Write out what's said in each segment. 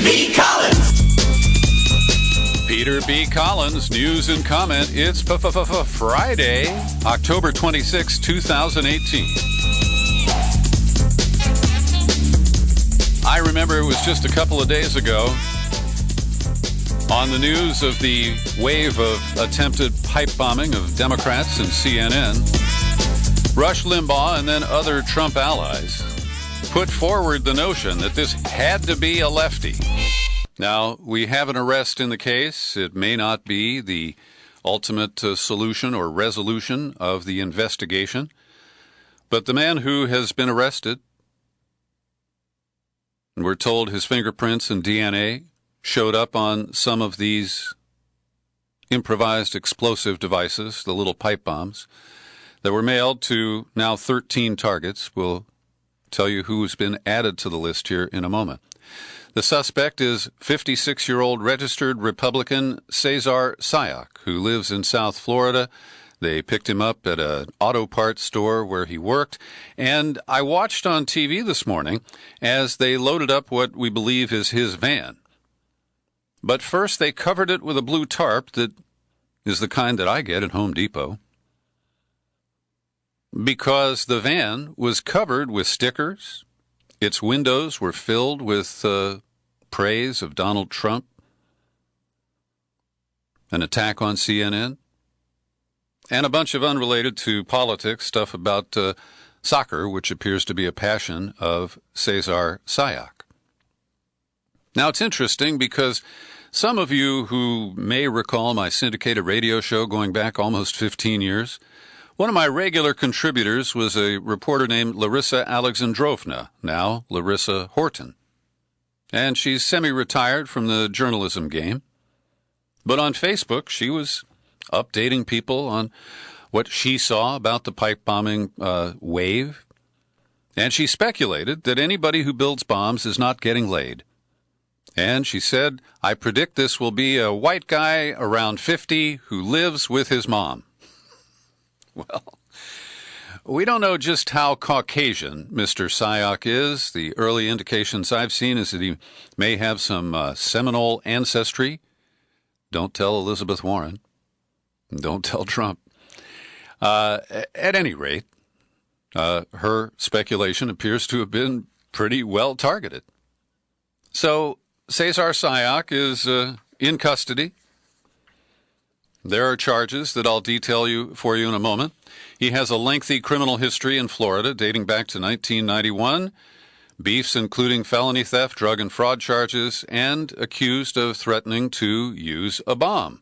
B. Collins. Peter B. Collins, news and comment. It's Friday, October 26, 2018. I remember it was just a couple of days ago on the news of the wave of attempted pipe bombing of Democrats and CNN. Rush Limbaugh and then other Trump allies put forward the notion that this had to be a lefty. Now, we have an arrest in the case. It may not be the ultimate solution or resolution of the investigation, but the man who has been arrested, and we're told his fingerprints and DNA showed up on some of these improvised explosive devices, the little pipe bombs, that were mailed to now 13 targets. We'll tell you who's been added to the list here in a moment. The suspect is 56-year-old registered Republican Cesar Sayoc, who lives in South Florida. They picked him up at an auto parts store where he worked. And I watched on TV this morning as they loaded up what we believe is his van. But first they covered it with a blue tarp that is the kind that I get at Home Depot, because the van was covered with stickers. Its windows were filled with praise of Donald Trump, an attack on CNN, and a bunch of unrelated to politics stuff about soccer, which appears to be a passion of Cesar Sayoc. Now, it's interesting because some of you who may recall my syndicated radio show going back almost 15 years, one of my regular contributors was a reporter named Larissa Alexandrovna, now Larissa Horton. And she's semi-retired from the journalism game. But on Facebook, she was updating people on what she saw about the pipe bombing wave. And she speculated that anybody who builds bombs is not getting laid. And she said, I predict this will be a white guy around 50 who lives with his mom. Well, we don't know just how Caucasian Mr. Sayoc is. The early indications I've seen is that he may have some Seminole ancestry. Don't tell Elizabeth Warren. Don't tell Trump. At any rate, her speculation appears to have been pretty well targeted. So Cesar Sayoc is in custody. There are charges that I'll detail for you in a moment. He has a lengthy criminal history in Florida dating back to 1991, beefs including felony theft, drug and fraud charges, and accused of threatening to use a bomb.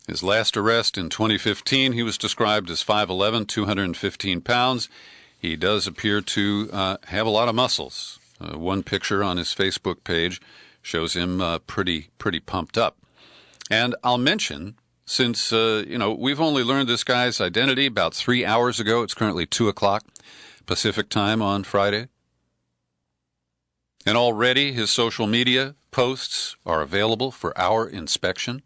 His last arrest in 2015, he was described as 5'11", 215 pounds. He does appear to have a lot of muscles. One picture on his Facebook page shows him pretty pumped up. And I'll mention, since, we've only learned this guy's identity about 3 hours ago. It's currently 2 o'clock Pacific time on Friday. And already his social media posts are available for our inspection.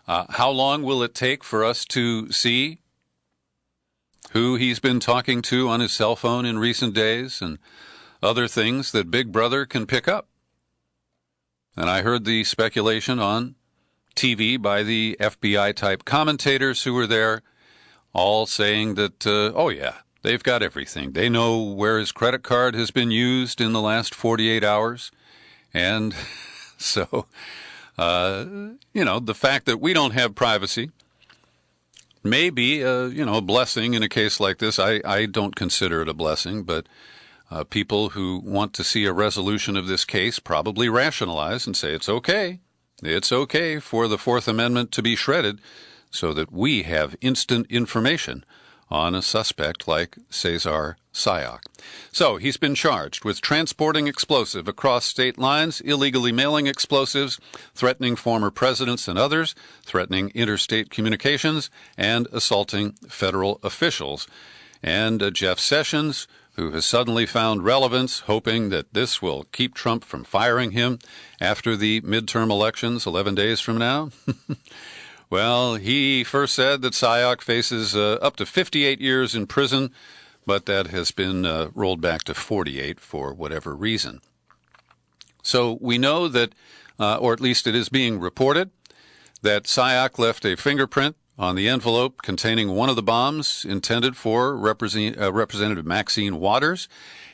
How long will it take for us to see who he's been talking to on his cell phone in recent days and other things that Big Brother can pick up? And I heard the speculation on TV by the FBI-type commentators who were there, all saying that, oh yeah, they've got everything. They know where his credit card has been used in the last 48 hours. And so, the fact that we don't have privacy may be, a blessing in a case like this. I don't consider it a blessing, but people who want to see a resolution of this case probably rationalize and say it's okay. It's okay for the Fourth Amendment to be shredded so that we have instant information on a suspect like Cesar Sayoc. So he's been charged with transporting explosive across state lines, illegally mailing explosives, threatening former presidents and others, threatening interstate communications, and assaulting federal officials. And Jeff Sessions, who has suddenly found relevance, hoping that this will keep Trump from firing him after the midterm elections 11 days from now. Well, he first said that Sayoc faces up to 58 years in prison, but that has been rolled back to 48 for whatever reason. So we know that, or at least it is being reported, that Sayoc left a fingerprint on the envelope containing one of the bombs intended for Representative Maxine Waters,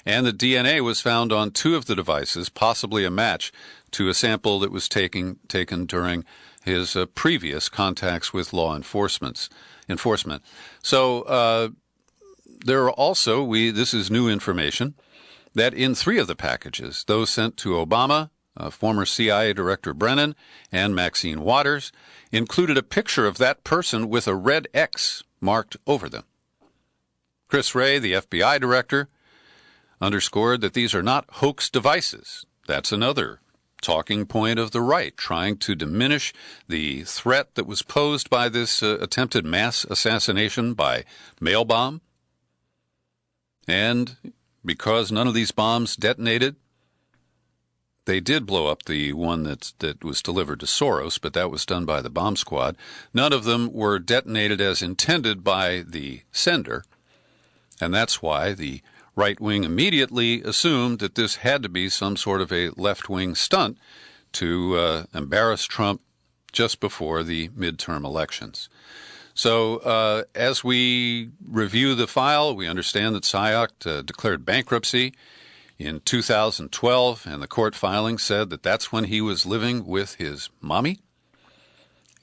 and the DNA was found on two of the devices, possibly a match to a sample that was taken during his previous contacts with law enforcement. So there are also, this is new information, that in three of the packages, those sent to Obama, former CIA Director Brennan, and Maxine Waters, included a picture of that person with a red X marked over them. Chris Wray, the FBI director, underscored that these are not hoax devices. That's another talking point of the right, trying to diminish the threat that was posed by this attempted mass assassination by mail bomb. And because none of these bombs detonated, they did blow up the one that was delivered to Soros, but that was done by the bomb squad. None of them were detonated as intended by the sender, and that's why the right wing immediately assumed that this had to be some sort of a left-wing stunt to embarrass Trump just before the midterm elections. So as we review the file, we understand that Sayoc declared bankruptcy in 2012, and the court filing said that that's when he was living with his mommy.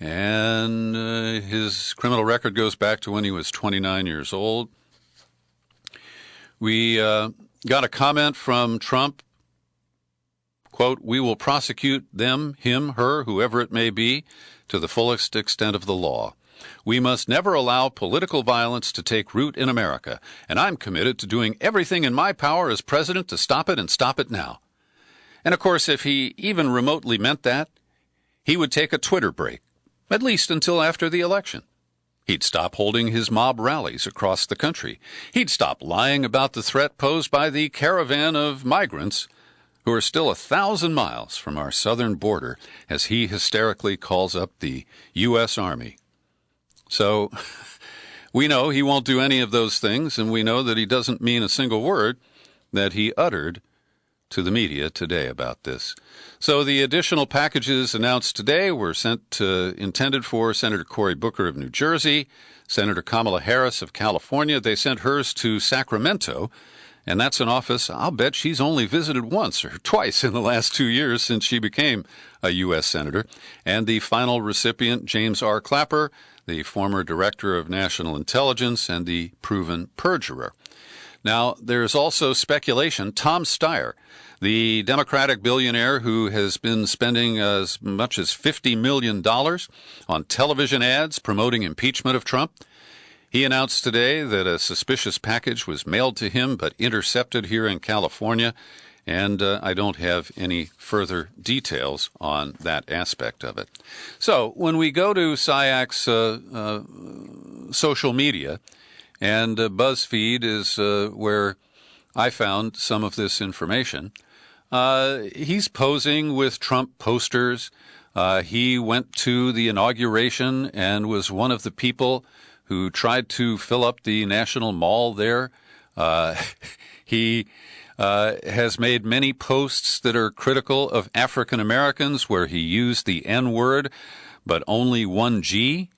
And his criminal record goes back to when he was 29 years old. We got a comment from Trump, quote, "We will prosecute them, him, her, whoever it may be, to the fullest extent of the law. We must never allow political violence to take root in America, and I'm committed to doing everything in my power as president to stop it and stop it now." And of course, if he even remotely meant that, he would take a Twitter break, at least until after the election. He'd stop holding his mob rallies across the country. He'd stop lying about the threat posed by the caravan of migrants who are still 1,000 miles from our southern border as he hysterically calls up the U.S. Army. So we know he won't do any of those things, and we know that he doesn't mean a single word that he uttered to the media today about this. So the additional packages announced today were intended for Senator Cory Booker of New Jersey, Senator Kamala Harris of California. They sent hers to Sacramento, and that's an office I'll bet she's only visited once or twice in the last 2 years since she became a U.S. Senator. And the final recipient, James R. Clapper, the former Director of National Intelligence and the proven perjurer. Now, there's also speculation. Tom Steyer, the Democratic billionaire who has been spending as much as $50 million on television ads promoting impeachment of Trump, he announced today that a suspicious package was mailed to him but intercepted here in California, and I don't have any further details on that aspect of it. So when we go to Sayac's social media, and BuzzFeed is where I found some of this information, he's posing with Trump posters. He went to the inauguration and was one of the people who tried to fill up the National Mall there. He has made many posts that are critical of African Americans, where he used the N-word, but only one G.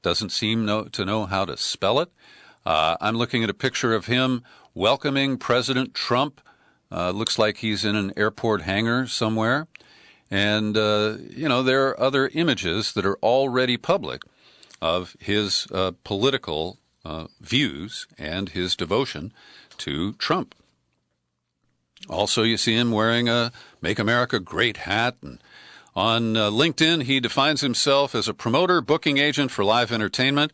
Doesn't seem to know how to spell it. I'm looking at a picture of him welcoming President Trump. Looks like he's in an airport hangar somewhere. And, there are other images that are already public of his political views and his devotion to Trump. Also, you see him wearing a Make America Great hat. And on LinkedIn, he defines himself as a promoter, booking agent for live entertainment,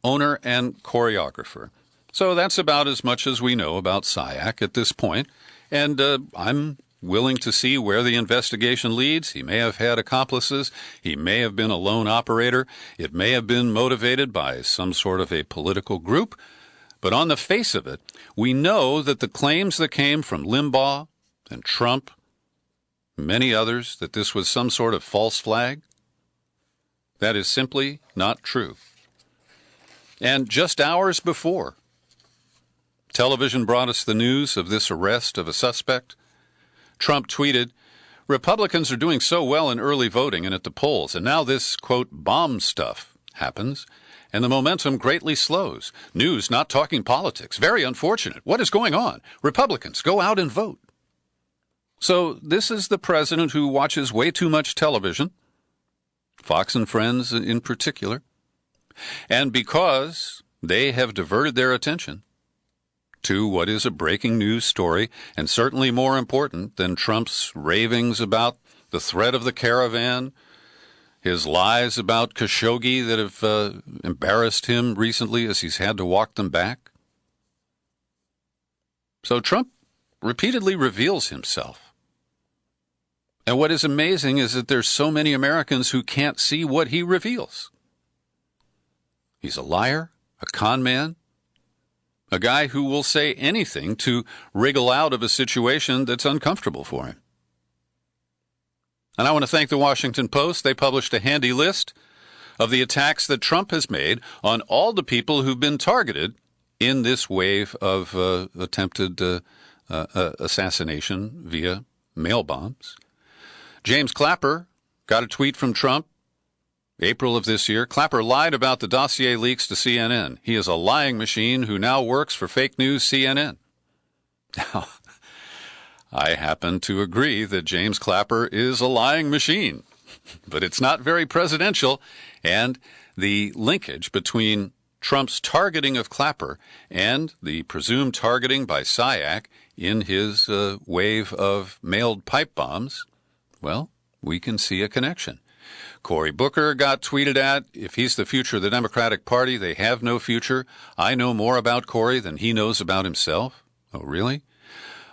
owner, and choreographer. So that's about as much as we know about Sayoc at this point. And I'm willing to see where the investigation leads. He may have had accomplices. He may have been a lone operator. It may have been motivated by some sort of a political group. But on the face of it, we know that the claims that came from Limbaugh and Trump, many others, that this was some sort of false flag, that is simply not true. And just hours before, television brought us the news of this arrest of a suspect. Trump tweeted, Republicans are doing so well in early voting and at the polls, and now this, quote, bomb stuff happens, and the momentum greatly slows. News not talking politics. Very unfortunate. What is going on? Republicans, go out and vote. So this is the president who watches way too much television, Fox and Friends in particular, and because they have diverted their attention to what is a breaking news story, and certainly more important than Trump's ravings about the threat of the caravan, his lies about Khashoggi that have embarrassed him recently as he's had to walk them back. So Trump repeatedly reveals himself. And what is amazing is that there's so many Americans who can't see what he reveals. He's a liar, a con man, a guy who will say anything to wriggle out of a situation that's uncomfortable for him. And I want to thank the Washington Post. They published a handy list of the attacks that Trump has made on all the people who've been targeted in this wave of attempted assassination via mail bombs. James Clapper got a tweet from Trump, April of this year. Clapper lied about the dossier leaks to CNN. He is a lying machine who now works for fake news CNN. Now, I happen to agree that James Clapper is a lying machine, but it's not very presidential, and the linkage between Trump's targeting of Clapper and the presumed targeting by SIAC in his wave of mailed pipe bombs, well, we can see a connection. Cory Booker got tweeted at. If he's the future of the Democratic Party, they have no future. I know more about Cory than he knows about himself. Oh, really?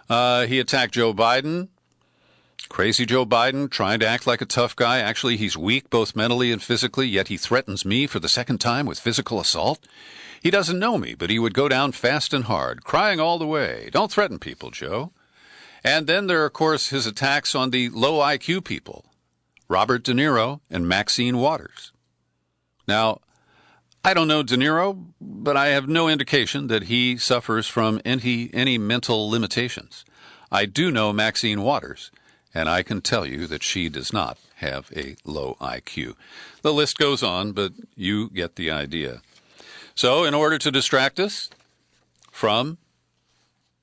He attacked Joe Biden. Crazy Joe Biden, trying to act like a tough guy. Actually, he's weak both mentally and physically, yet he threatens me for the second time with physical assault. He doesn't know me, but he would go down fast and hard, crying all the way. Don't threaten people, Joe. And then there are, of course, his attacks on the low IQ people, Robert De Niro and Maxine Waters. Now, I don't know De Niro, but I have no indication that he suffers from any mental limitations. I do know Maxine Waters, and I can tell you that she does not have a low IQ. The list goes on, but you get the idea. So in order to distract us from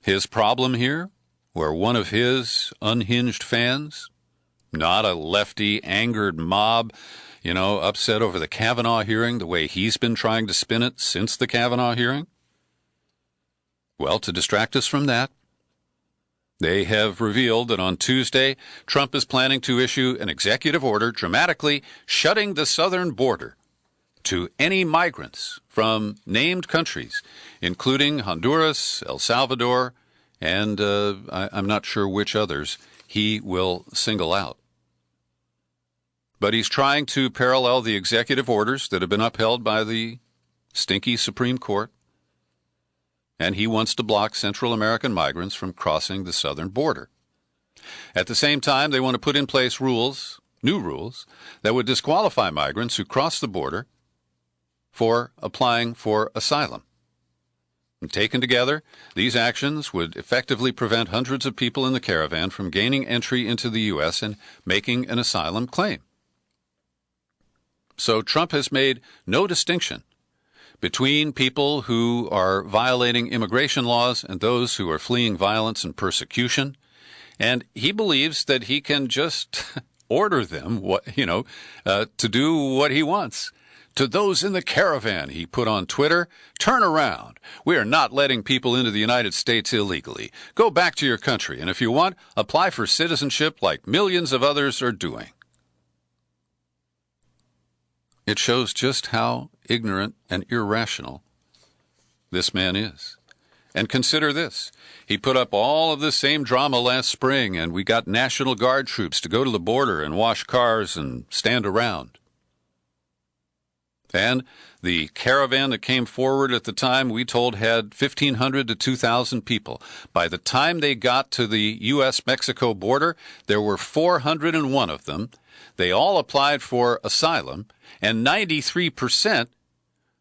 his problem here, where one of his unhinged fans, not a lefty, angered mob, upset over the Kavanaugh hearing, the way he's been trying to spin it since the Kavanaugh hearing, well, to distract us from that, they have revealed that on Tuesday, Trump is planning to issue an executive order dramatically shutting the southern border to any migrants from named countries, including Honduras, El Salvador, and I'm not sure which others he will single out. But he's trying to parallel the executive orders that have been upheld by the stinky Supreme Court, and he wants to block Central American migrants from crossing the southern border. At the same time, they want to put in place new rules, that would disqualify migrants who cross the border for applying for asylum. And taken together, these actions would effectively prevent hundreds of people in the caravan from gaining entry into the U.S. and making an asylum claim. So Trump has made no distinction between people who are violating immigration laws and those who are fleeing violence and persecution. And he believes that he can just order them to do what he wants. To those in the caravan, he put on Twitter, turn around. We are not letting people into the United States illegally. Go back to your country, and if you want, apply for citizenship like millions of others are doing. It shows just how ignorant and irrational this man is. And consider this. He put up all of the same drama last spring, and we got National Guard troops to go to the border and wash cars and stand around. And the caravan that came forward at the time, we told, had 1,500 to 2,000 people. By the time they got to the U.S.-Mexico border, there were 401 of them. They all applied for asylum, and 93%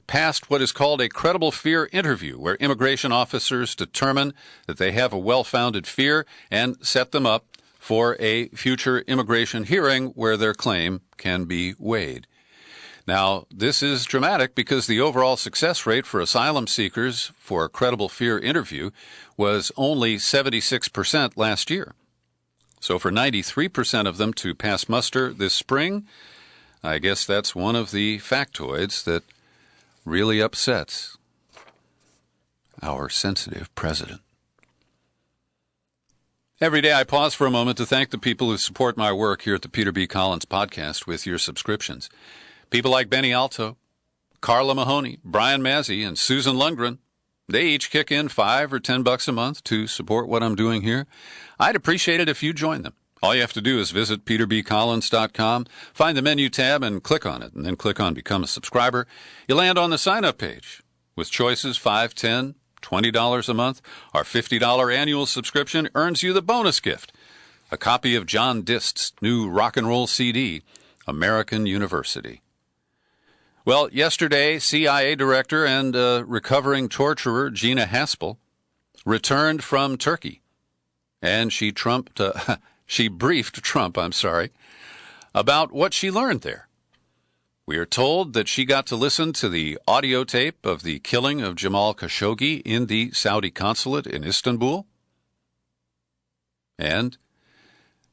passed what is called a credible fear interview, where immigration officers determine that they have a well-founded fear and set them up for a future immigration hearing where their claim can be weighed. Now, this is dramatic because the overall success rate for asylum seekers for a credible fear interview was only 76% last year. So for 93% of them to pass muster this spring, I guess that's one of the factoids that really upsets our sensitive president. Every day I pause for a moment to thank the people who support my work here at the Peter B. Collins Podcast with your subscriptions. People like Benny Alto, Carla Mahoney, Brian Mazzy, and Susan Lundgren. They each kick in $5 or $10 a month to support what I'm doing here. I'd appreciate it if you join them. All you have to do is visit peterbcollins.com, find the menu tab, and click on it, and then click on Become a Subscriber. You land on the sign-up page with choices $5, $10, $20 a month. Our $50 annual subscription earns you the bonus gift, a copy of John Dist's new rock and roll CD, American University. Well, yesterday, CIA director and recovering torturer Gina Haspel returned from Turkey, and she briefed Trump, about what she learned there. We are told that she got to listen to the audio tape of the killing of Jamal Khashoggi in the Saudi consulate in Istanbul. And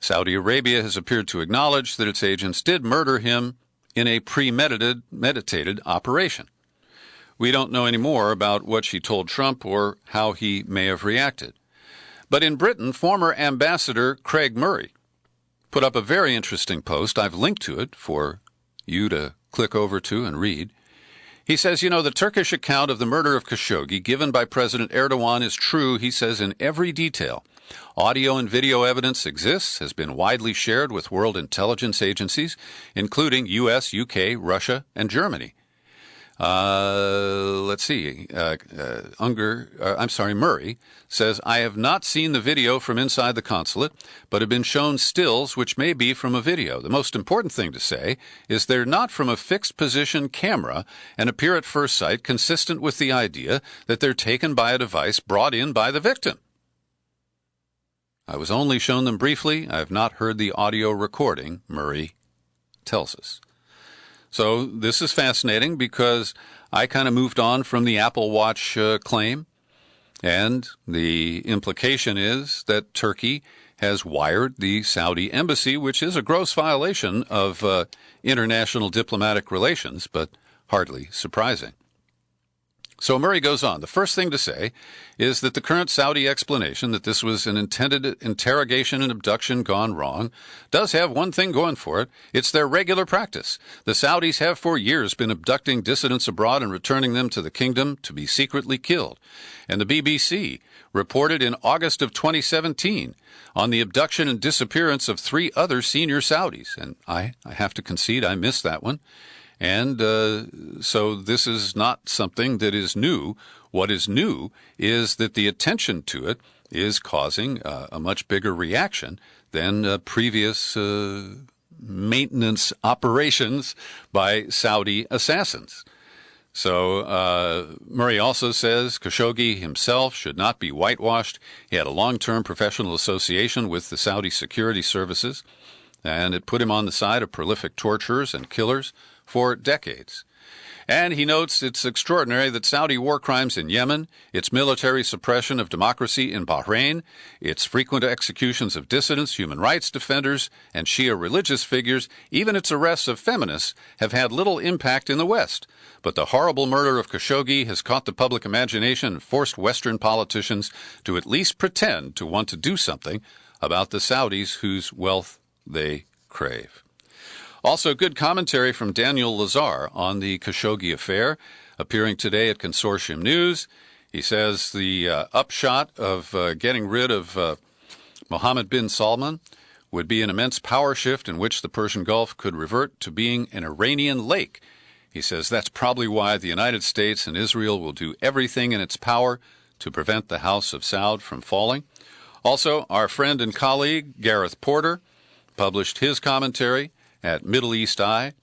Saudi Arabia has appeared to acknowledge that its agents did murder him in a premeditated operation. We don't know any more about what she told Trump or how he may have reacted. But in Britain, former Ambassador Craig Murray put up a very interesting post. I've linked to it for you to click over to and read. He says, the Turkish account of the murder of Khashoggi given by President Erdogan is true, he says, in every detail. Audio and video evidence exists, has been widely shared with world intelligence agencies, including U.S., U.K., Russia, and Germany. Murray says, I have not seen the video from inside the consulate, but have been shown stills which may be from a video. The most important thing to say is they're not from a fixed position camera and appear at first sight consistent with the idea that they're taken by a device brought in by the victim. I was only shown them briefly. I have not heard the audio recording, Murray tells us. So this is fascinating because I kind of moved on from the Apple Watch claim, and the implication is that Turkey has wired the Saudi embassy, which is a gross violation of international diplomatic relations, but hardly surprising. So Murray goes on. The first thing to say is that the current Saudi explanation that this was an intended interrogation and abduction gone wrong does have one thing going for it. It's their regular practice. The Saudis have for years been abducting dissidents abroad and returning them to the kingdom to be secretly killed. And the BBC reported in August of 2017 on the abduction and disappearance of 3 other senior Saudis. And I have to concede I missed that one. And so this is not something that is new. What is new is that the attention to it is causing a much bigger reaction than previous maintenance operations by Saudi assassins. So Murray also says Khashoggi himself should not be whitewashed. He had a long-term professional association with the Saudi security services, and it put him on the side of prolific torturers and killers for decades. And he notes it's extraordinary that Saudi war crimes in Yemen, its military suppression of democracy in Bahrain, its frequent executions of dissidents, human rights defenders, and Shia religious figures, even its arrests of feminists, have had little impact in the West. But the horrible murder of Khashoggi has caught the public imagination and forced Western politicians to at least pretend to want to do something about the Saudis whose wealth they crave. Also, good commentary from Daniel Lazar on the Khashoggi affair, appearing today at Consortium News. He says the upshot of getting rid of Mohammed bin Salman would be an immense power shift in which the Persian Gulf could revert to being an Iranian lake. He says that's probably why the United States and Israel will do everything in its power to prevent the House of Saud from falling. Also, our friend and colleague Gareth Porter published his commentary at Middle East Eye,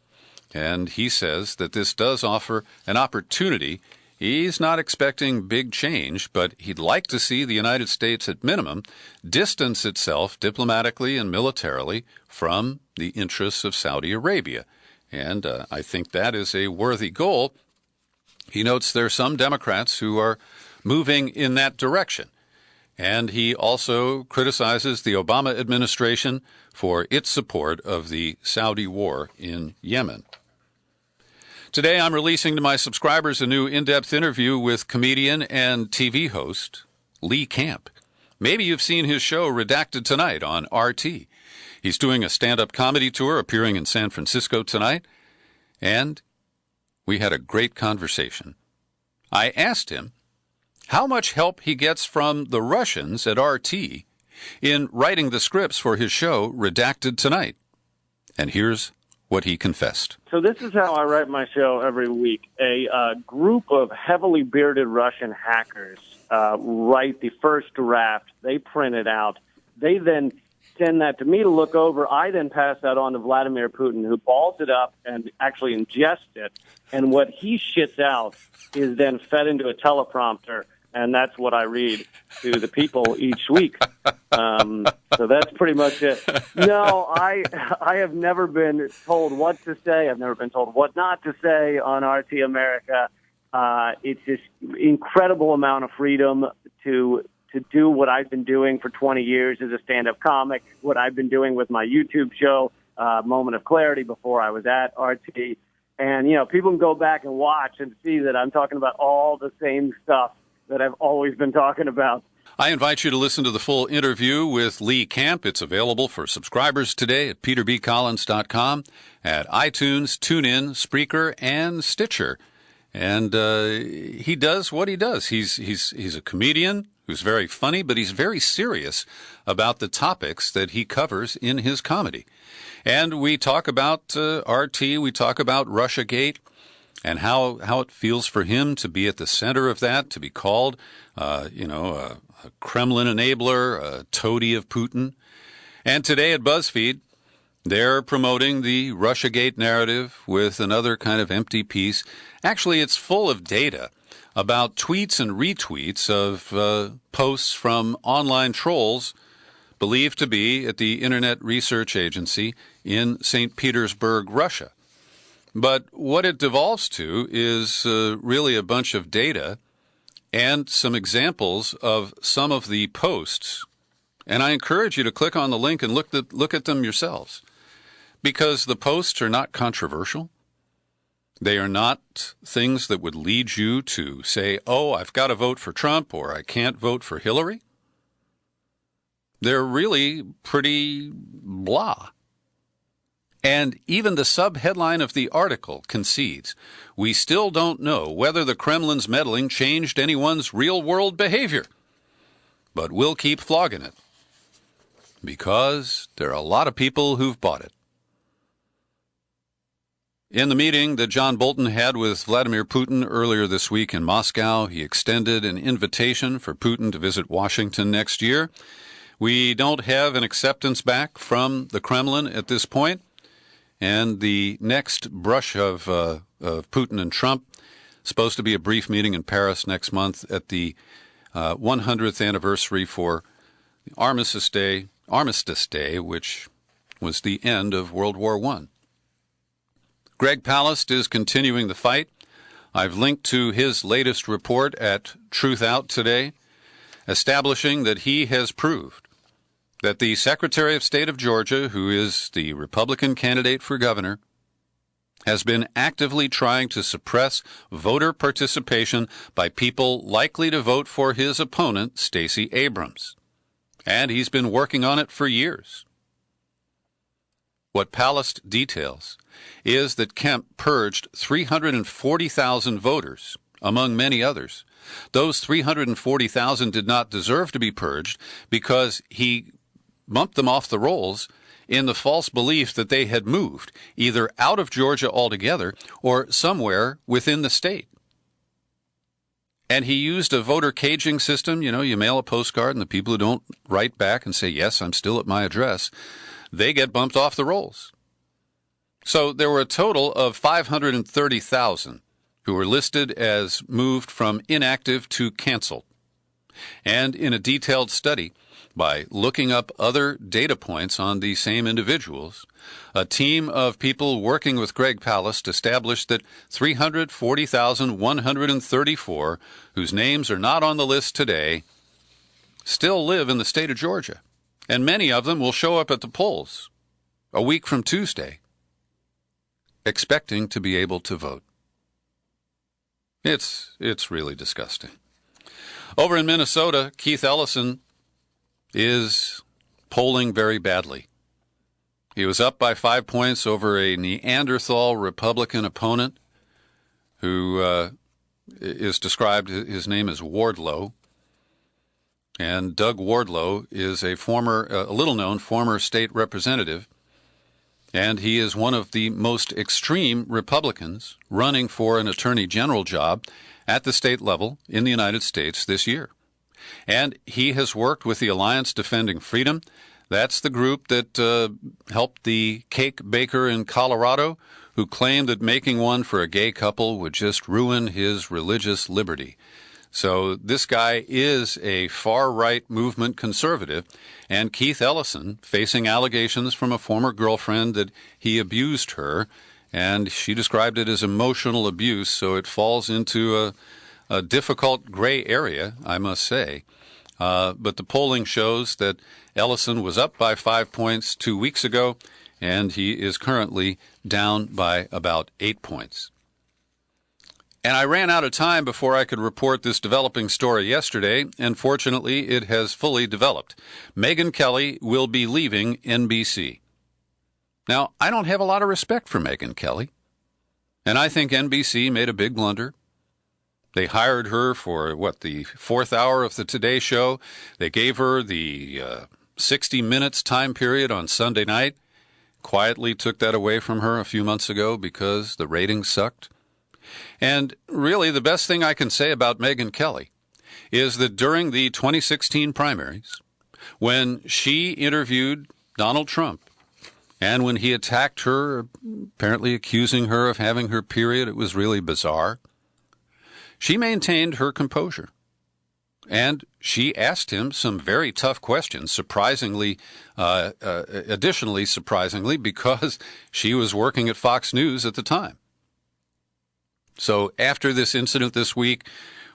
and he says that this does offer an opportunity He's not expecting big change, but he'd like to see the United States, at minimum, distance itself diplomatically and militarily from the interests of Saudi Arabia. And I think that is a worthy goal. He notes there are some Democrats who are moving in that direction. And he also criticizes the Obama administration for its support of the Saudi war in Yemen. Today, I'm releasing to my subscribers a new in-depth interview with comedian and TV host Lee Camp. Maybe you've seen his show Redacted Tonight on RT. He's doing a stand-up comedy tour appearing in San Francisco tonight, and we had a great conversation. I asked him how much help he gets from the Russians at RT in writing the scripts for his show Redacted Tonight. And here's what he confessed. So this is how I write my show every week. A group of heavily bearded Russian hackers write the first draft. They print it out. They then send that to me to look over. I then pass that on to Vladimir Putin, who balls it up and actually ingests it. And what he shits out is then fed into a teleprompter, and that's what I read to the people each week. So that's pretty much it. No, I have never been told what to say. I've never been told what not to say on RT America. It's this incredible amount of freedom to do what I've been doing for 20 years as a stand-up comic, what I've been doing with my YouTube show, Moment of Clarity, before I was at RT. And, you know, people can go back and watch and see that I'm talking about all the same stuff that I've always been talking about. I invite you to listen to the full interview with Lee Camp. It's available for subscribers today at peterbcollins.com, at iTunes, TuneIn, Spreaker, and Stitcher. And he does what he does. He's a comedian who's very funny, but he's very serious about the topics that he covers in his comedy. And we talk about RT, we talk about Russiagate, and how it feels for him to be at the center of that, to be called, a Kremlin enabler, a toady of Putin. And today at BuzzFeed, they're promoting the Russiagate narrative with another kind of empty piece. Actually, it's full of data about tweets and retweets of posts from online trolls believed to be at the Internet Research Agency in St. Petersburg, Russia. But what it devolves to is really a bunch of data and some examples of some of the posts. And I encourage you to click on the link and look at them yourselves, because the posts are not controversial. They are not things that would lead you to say, oh, I've got to vote for Trump or I can't vote for Hillary. They're really pretty blah. And even the subheadline of the article concedes, we still don't know whether the Kremlin's meddling changed anyone's real-world behavior, but we'll keep flogging it, because there are a lot of people who've bought it. In the meeting that John Bolton had with Vladimir Putin earlier this week in Moscow, he extended an invitation for Putin to visit Washington next year. We don't have an acceptance back from the Kremlin at this point. And the next brush of Putin and Trump is supposed to be a brief meeting in Paris next month at the 100th anniversary for Armistice Day, which was the end of World War I. Greg Palast is continuing the fight. I've linked to his latest report at Truth Out today, establishing that he has proved that the Secretary of State of Georgia, who is the Republican candidate for governor, has been actively trying to suppress voter participation by people likely to vote for his opponent, Stacey Abrams. And he's been working on it for years. What Palast details is that Kemp purged 340,000 voters, among many others. Those 340,000 did not deserve to be purged because he bumped them off the rolls in the false belief that they had moved either out of Georgia altogether or somewhere within the state. And he used a voter caging system. You know, you mail a postcard and the people who don't write back and say, yes, I'm still at my address, they get bumped off the rolls. So there were a total of 530,000 who were listed as moved from inactive to canceled. And in a detailed study, by looking up other data points on the same individuals, a team of people working with Greg Palast established that 340,134, whose names are not on the list today, still live in the state of Georgia. And many of them will show up at the polls a week from Tuesday, expecting to be able to vote. It's really disgusting. Over in Minnesota, Keith Ellison is polling very badly. He was up by 5 points over a Neanderthal Republican opponent who is described, his name is Wardlow. And Doug Wardlow is a little-known former state representative, and he is one of the most extreme Republicans running for an attorney general job at the state level in the United States this year. And he has worked with the Alliance Defending Freedom. That's the group that helped the cake baker in Colorado who claimed that making one for a gay couple would just ruin his religious liberty. So this guy is a far-right movement conservative, and Keith Ellison facing allegations from a former girlfriend that he abused her, and she described it as emotional abuse, so it falls into a difficult gray area, I must say. But the polling shows that Ellison was up by 5 points 2 weeks ago, and he is currently down by about 8 points. And I ran out of time before I could report this developing story yesterday, and fortunately it has fully developed. Megyn Kelly will be leaving NBC. Now, I don't have a lot of respect for Megyn Kelly, and I think NBC made a big blunder. They hired her for, the fourth hour of the Today Show. They gave her the 60 minutes time period on Sunday night, quietly took that away from her a few months ago because the ratings sucked. And really, the best thing I can say about Megyn Kelly is that during the 2016 primaries, when she interviewed Donald Trump, and when he attacked her, apparently accusing her of having her period, it was really bizarre, she maintained her composure. And she asked him some very tough questions, additionally surprisingly, because she was working at Fox News at the time. So after this incident this week,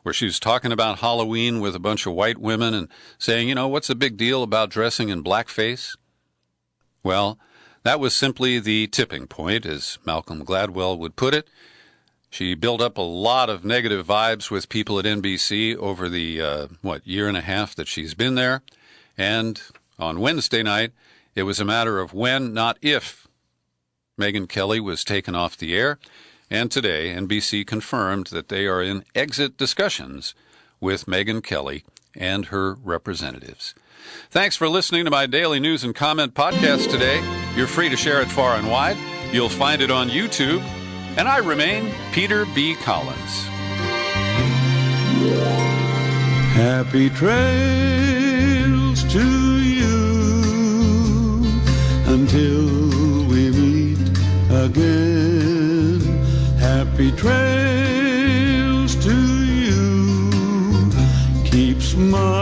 where she was talking about Halloween with a bunch of white women and saying, what's the big deal about dressing in blackface? Well, that was simply the tipping point, as Malcolm Gladwell would put it. She built up a lot of negative vibes with people at NBC over the, year and a half that she's been there. And on Wednesday night, it was a matter of when, not if, Megyn Kelly was taken off the air. And today, NBC confirmed that they are in exit discussions with Megyn Kelly and her representatives. Thanks for listening to my daily news and comment podcast today. You're free to share it far and wide. You'll find it on YouTube. And I remain Peter B. Collins. Happy trails to you until we meet again. Happy trails to you. Keep smiling.